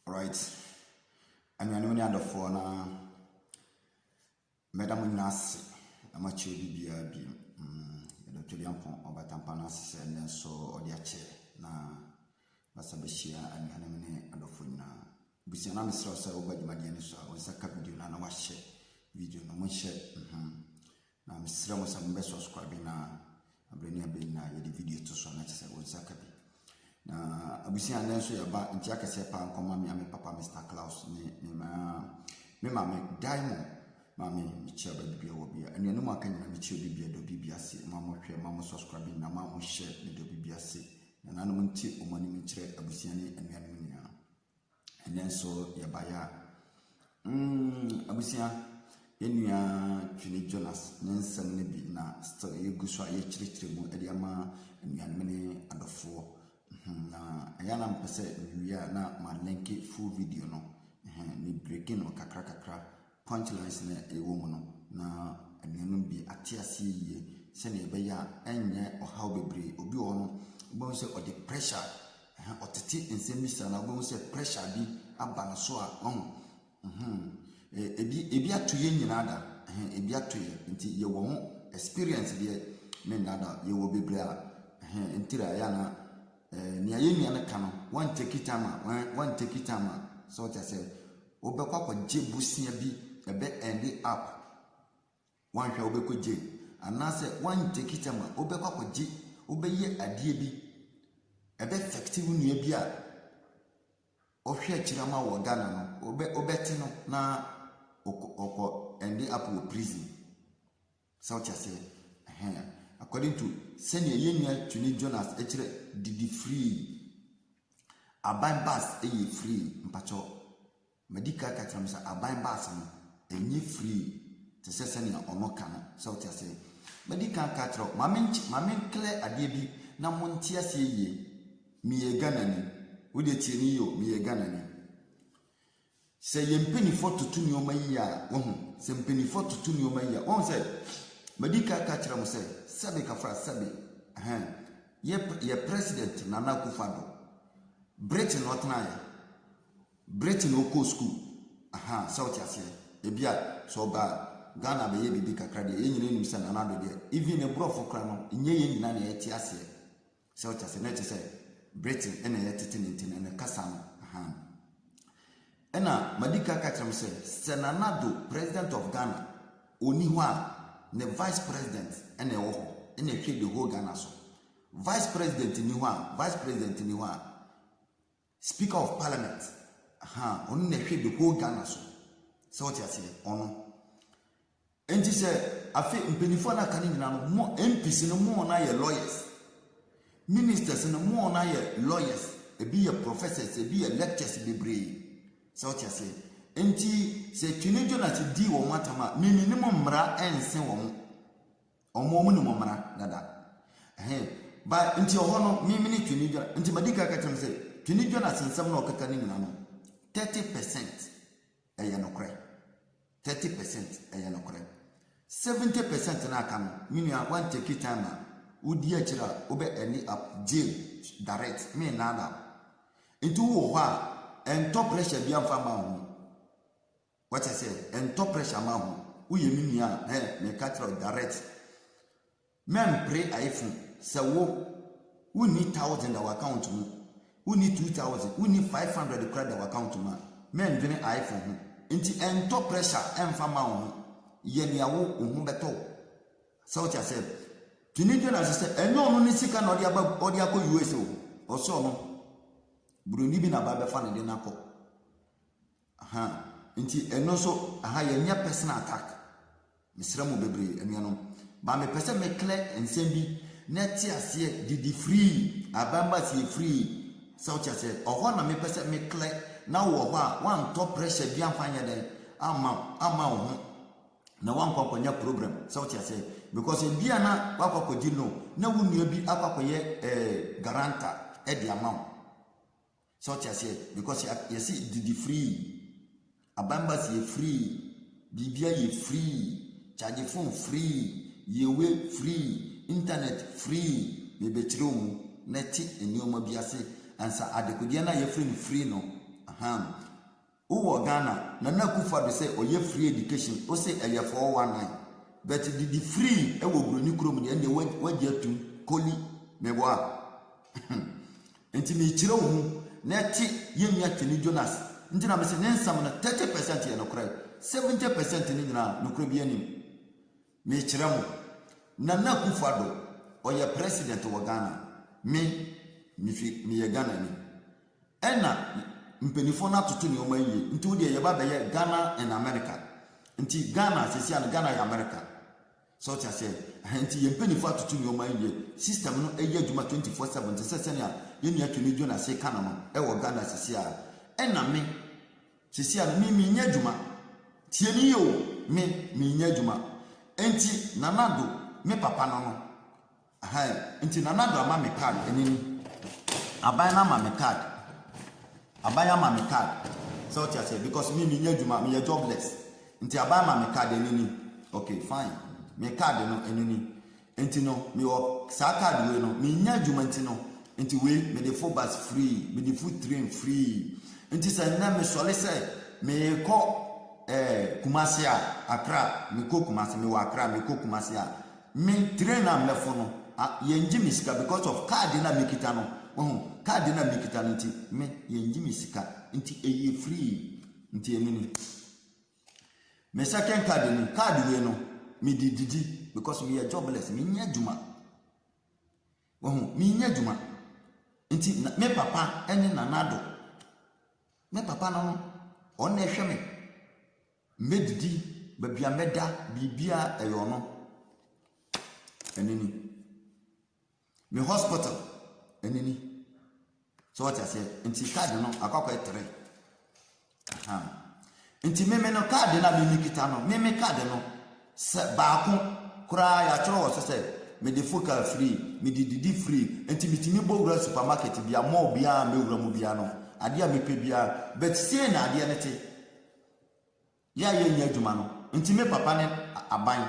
Right. I mean, I'm not for now. Madam Nas, I'm a chili be the Tuliampo or Batampanas and so or the chair. Na Basabishia and Hanamine and the Funa. Busiana Mistress over the Madianisa was a video and a wash video no one share. Now, Miss Ramos and best subscribing now. I'm bringing a video to so much as I was a copy. Na abusia ndenso ya ba nti akese pa nkoma me papa Mr. Klaus me mama Diamond mama mi chia ba bibia wo bia enu no aka nyina mi chia bibia do bibia se mama hwe mama subscribe na mama share me do bibia se na nanom nti omani mi kire abusia ne enuanu nyina enenso ya ba ya abusia enua Twini Jonas nensem ne bi na still yeguso a ye kire mu ede ama enuanu ne adofo na ayana mpese wiya na ma link full video no ni breaking no kakra punchlines na ewo mu no na anuanum bi atiase yie se na ebe ya enye ohaw bebre obi wo no bo se o the pressure otete nsem na bo se pressure bi aba no so a ebi atoye nyina da ebi atoye nti ye wo ho experience de me nada ye wo bebre a ntira ya na ni ayemi ana kano one take it time so to say obekwa kwa je busia bi ebe end up one hwa obekwa je anase one take it time obekwa kwa je obeye adie bi ebe effective nua bi a ohwe akirama wo Ghana no obeti no na oko end up with prison so to say according to senior yenua Twini Jonas ekire didi free aban bus free mpacho medical katram sa aban bus no enye free te senior onoka no so te say medical katro mamen clear ade bi na montia se ye miye Ghana ni wode tie ni yo miye Ghana ni se yempeni foto tu nyoma yi a wo hu se mpeni foto tu nyoma yi a wo say medical katram say sabe kafra sabe ye president Nana Akufo-Addo Britain otna Britain oko school South Asia ebia so ba Ghana be ye bibi kakra de enyine nim se Nana Addo de even e brofo kra no nye ye nyina na ye ti ase South Asia na che se Britain ena ye tete ntin na kasa no ena madika katram se Nana Addo president of Ghana oni ho a ne vice president ena e wo ena hwe the whole Ghana so vice president ni ho speaker of parliament onu na hwe the whole Ghana so what you say ono enti se afi mpenifo na kan nyina no mo MPs no mo na ye lawyers ministers no mo na ye lawyers ebi ye professors ebi ye lectures bebre so what you say enti se Twini Jonas di wo matama mimi ni mo mra ense wo mo omo ni mo mra dada ba nti ohono mimi ni Twini Jonas nti madika katam se Twini Jonas nsem na okaka ni nyina no 30% eye no kre 30% eye no kre 70% na aka no mini a one take time udi akira obe end up jail direct me nada nti wo ho a ento pressure bi amfa ma ho what I say ento pressure ma ho uye mini a me katro direct men pray iPhone say we need 1,000 our account mu we need 2,000 we need 500 credit our account ma men dwene iPhone nti ento pressure emfa ma ho ye nia wo hu beto so what I said Twini Jonas say enyo no ni sika na odi akọ USA o so no Bruni bi na ba be fa ne de nakọ nti eno so ye nya personal attack misra mu bebre enuanom ba me pese me clear ensem bi net ase didi free abamba si free so cha say oho na me pese me clear na wo ho a one top pressure bi amfanya den ama ho na wan kwakonya program so cha say because bia na kwakoji no na wunua bi akwakoye guarantor e di amount so cha say because you see didi free abamba si free bibia ye free charge phone free yewe free internet free me betiro mu neti enioma biase ansa adekodia na ye free no Uwo Ghana Nana Akufo-Addo say oye free education o say eye 419 but the free e wo broni krom ne ene wagye atum koli meboa enti me kire wo na ti yemia Teni Jonas enti na me say nensam na 30% ye no krai 70% ni nyina no krai bi anim me kire mo Nana Akufo-Addo oye president wo Ghana me ye Ghana ni ena mpenifo na toto ne oma yie nti wo de ye ba be ye Ghana and America nti Ghana sesi an Ghana ya America so cha say nti ye mpenifo toto ne oma yie system no eye adwuma 24/7 sese ne a ye nia Teni Jonas say kana no e wo Ghana sesi a ena me sesi a mi nya adwuma tie ni yo mi nya adwuma nti Nanado me papa no nti Nanado ama me card enini aban na ama me card abaya ma me card so what I say because me nya adwuma me jobless nti abaya ma me card enini okay fine me card no enini nti no me wo sa card we no me nya adwuma nti we me the full bus free me the food train free nti say na me sole say me ko Kumasi a Accra me ko Kumasi me wa Accra me ko Kumasi a me train am lefo no yenji misika because of card na me kita no card na me kita nti me yenji misika nti eye free nti emini me second card we no me didi because me are jobless me nya djuma me nya djuma nti me papa ene Nanado me papa no on na hwe me medidi babia meda bibia eyo no enini me hospital enini so what I say nti card no akakọ etere nti me no card na me kita no me card no se baako kura ya choro wo se me de focal free me didi free nti bitimi bogura supermarket bia mall bia me wura mu bia no ade a me pe bia but say na ade ne te ya ye nya adwuma no nti me papa ne aban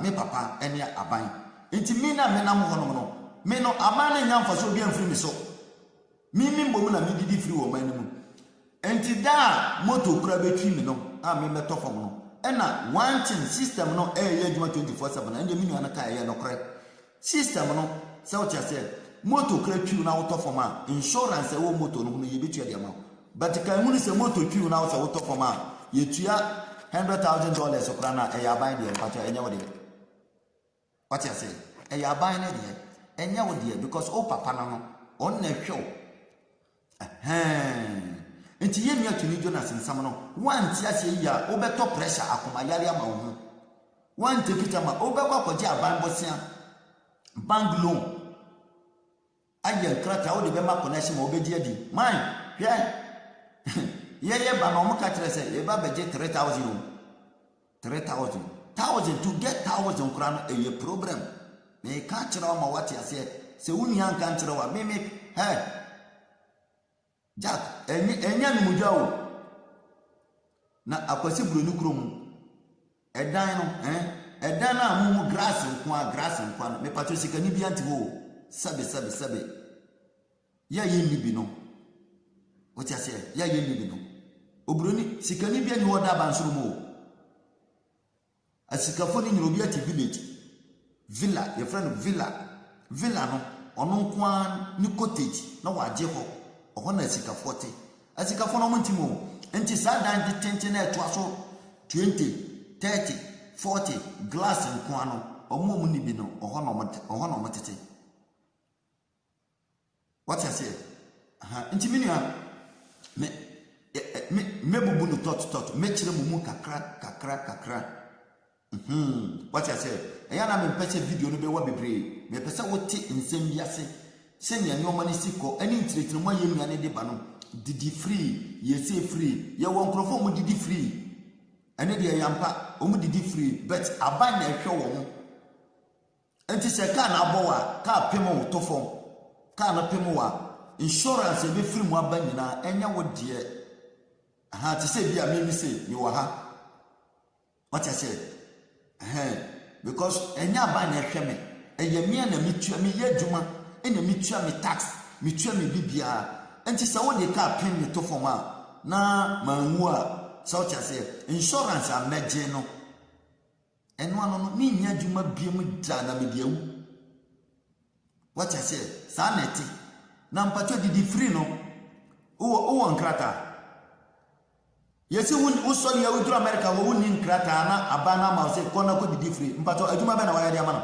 me papa ene aban nti me na me na mo hono no me no aban na nya mfaso bi amfiri me so mi mbom na me didi free wo man mu nti da moto kura betwi me no me meto fom no ena one thing system no ye adwuma 24/7 na me nua na ka ye no kra system no se o tia se moto kura twi na wo to fom a insurance wo moto no ye betua de ma but kan hu ni se moto twi na wo se wo to fom a ye tua $100,000 okra na ya ban de pacha enya wo de what you say ya ban na de enya wo de because o papa na no on na hwe nti ye mia Teni Jonas nsam no wan ti ase ya o beto pressure akoma yare ama wo ho wan te pita ma o be kwa kwaje aban bosia bank loan aye krata o de be ma connection ma o be di adi man hwe ye ba no mo ka kire se ye ba beje 3,000 to get 1,000 kran a problem me ka kire ma what ya se wuni an kan kire wa me Jack enya no mudwa wo na akwasi broni krom edan no edan na amu grass nko no me patro sika ni bi anti wo sabe ya ye ni bi no o ti ase ya ye ni bi no obroni sika ni bi ani wo da ban soro mo asikafo ni nyobi ati villa your friend villa no ono nko an ni cottage na waje ho ohona asikafo te asikafo no montimo enti sa dan de tenten na eto aso 20 30 40 glass nko ano omo mu ni bi no ohona omotete what I say enti minia me bubu no tot me kire mu kakra what I say eya na me pese video no be wa bebre me pese wote nsem biase senya nyoma ni siko ani ntretire mo yemia ne de ba no didi free yesi free ye won krofo mu didi free ene de yampa o mu didi free but aban na ehwe wo mo enti se ka na abowa ka pemo to fom ka na pemo wa insurance be free mu aban nyina enya wo de ti se bia me se ni wa ha what I say because enya aban na ehwe me eye mia na mitua me ye djuma ena mitua me tax mitua me bibia enti sa wo de ka pen ne to forma na manwu a sa o chase insurance ameje no eno ano no me nya dwuma biem da na me de awu what I say sa neti na mpacho didi free no o nkrata yesi wo so ya wo duru America wo ni nkrata na abana ma se kona ko didi free mpacho adwuma be na wa ya de ama no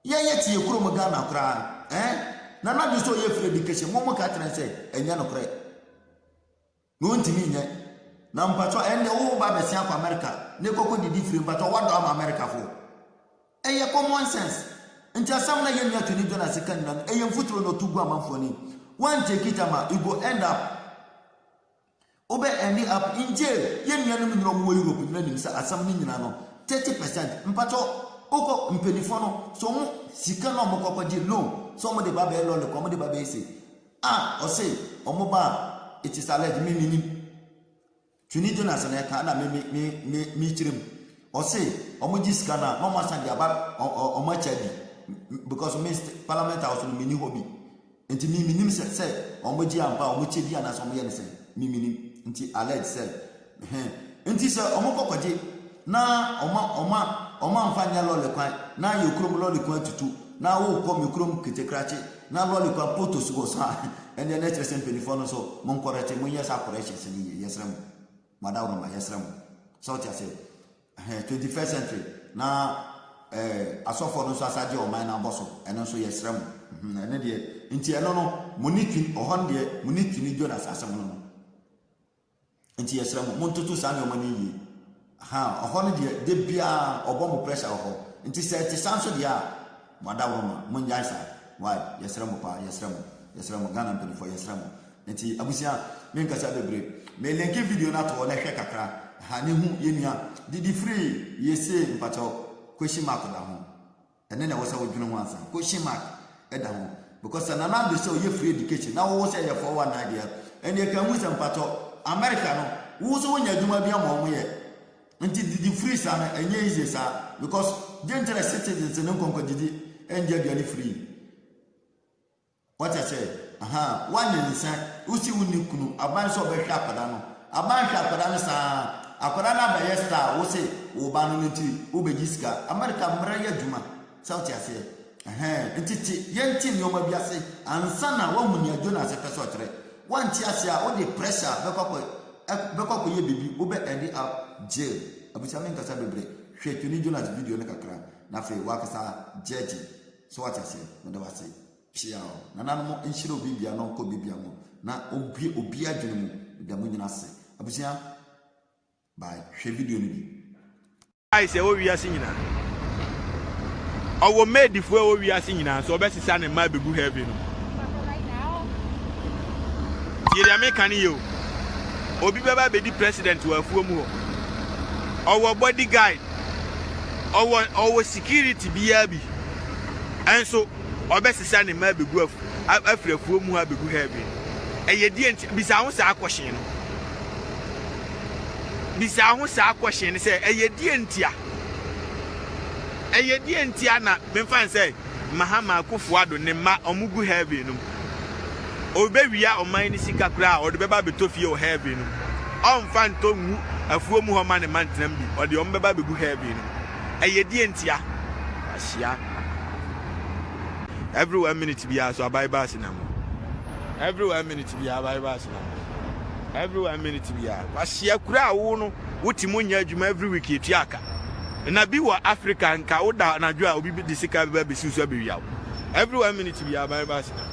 ye tie kuro mo Ghana kra na na do so ye free education mo ka tren say enya no kra no ntimi nye na mpacho ene wo ba be sia kwa America ne koko didi free mpacho wa do ama America fo eye common sense nti asam na yenya tuni do na second na eye futuro no tugu amanfo ni one take it ama you go end up end up in jail yenya no nyiro mo Europe na nim sa asam ni nyina no 30% mpacho oko mpenifo no so mo sika no mo kokodi loan so mo de ba be loan ko mo de ba be ise o say o mo ba it is alleged me tuni do na sana ka na me chirim o say o mo jiska na no ma san dia ba o ma chadi because Mr. Parliament House no mini hobby enti mi minim say omoji ampa omoche bia na so mo ye ne say mi minim enti alert say enti say omokokwaje na oma amfanya lole kwan na yekrom lole kwan tutu na wo kom yekrom ketekrache na lole kwan potos go sa and the next person penifo no so mon correct mo yes correction se ni yesram madam ma yesram so tia say 21st century na asofo no so asaje o man na boso eno so yesram ene de nti eno no monitwin ohon de monitwin Jonas asem no nti yesram montoto sa ne o mani yi ohon de bia obomo pressure ho nti se ti sanso dia madawoma munja sa why yesram pa yesram Ghana mpeni for yesram nti abusia menka sa bebre me link video na to na hwe kakra ne hu yenia didi free yese mpacho question mark da ho ene na wo sa wodwene ho ansa question mark e da ho because na na do say you free education na wo say you for one idea ene kan hu sem pato America no wo so wonya adwuma bia mo ye nti didi free sa na enye easy sa because dangerous citizens no konko didi enje bia ni free what I say one in say usi woni kunu aban so be hwa apada no aban hwa apada no sa akwara na ba yesta wo se wo ba no nti wo be gisika America mra ya dwuma South Asia ntiti yenti ni o ma biase ansa na wo huni Jonas se peso tere wanti asia wo de pressure bekoko ye bibi wo be end up jail abusa men kasa bebre hwe tuni Jonas video ne kakra na fe wa kasa judge so what Asia no da wase pia na mo enshiro bibia no ko bibia mo na obi adwene mu da mo nyina se abusa by share video ni bi I say wo wiase nyina owo made fo wo wiase nyina so obesisa ne ma begu heavy no yeri American yo obi beba be di president wa afuo mu ho owo bodyguard owo security bia bi enso obesisa ne ma begu afuo mu ha begu heavy eye die bisa ho sa akwhyen no bisa ho sa akwhyen se eye die ntia na memfan se Mahama Akufo-Addo ne ma omugu heavy no obewia oman ni sika kra o de beba betofie o heavy no omfan to ngu afuo mu ho ma ne mantenam bi o de ombeba begu heavy no eye die ntia ahia every 1 minute bi aso Bible sinam every 1 minute bi Bible sinam every 1 minute bi ahia kra wo no wotimo nya adwuma every week etuaka na bi wa Africa nka wo da na dwo a obi bi disika beba besi so abewia every 1 minute bi Bible sinam